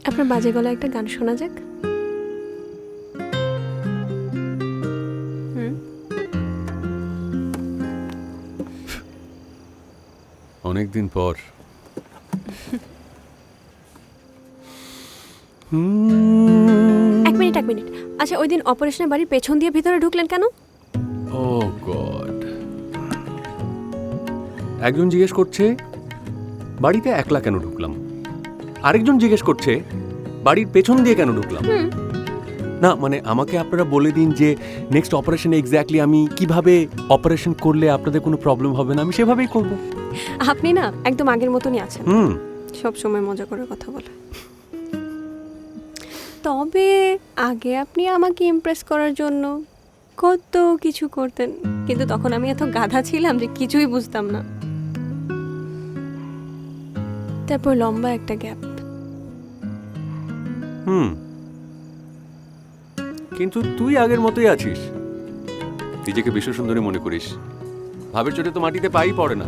আপনার বাজে গলায় একটা গান শোনা যাক। অনেকদিন পর। এক মিনিট। আচ্ছা, ওই দিন অপারেশনের বাড়ির পেছন দিয়ে ভিতরে ঢুকলেন কেন? ও গড। একজন জিজ্ঞেস করছে বাড়িতে একলা কেন ঢুকলাম, আরেকজন জিজ্ঞেস করছে বাড়ির পেছন দিয়ে কেন ঢুকলাম। না মানে আমাকে আপনারা বলে দিন যে নেক্সট অপারেশনে এক্স্যাক্টলি আমি কিভাবে অপারেশন করলে আপনাদের কোনো প্রবলেম হবে না, আমি সেভাবেই করব। আপনি না একদম আগের মতনই আছেন, সব সময় মজা করে কথা বলে। তবে আগে আপনি আমাকে ইমপ্রেস করার জন্য কত কিছু করতেন, কিন্তু তখন আমি এত গাধা ছিলাম যে কিছুই বুঝতাম না। তারপর লম্বা একটা গ্যাপ। কিন্তু তুই আগের মতোই আছিস, নিজেকে বিশ্ব সুন্দরী মনে করিস, ভাবের চোটে তো মাটিতে পাই পড়ে না।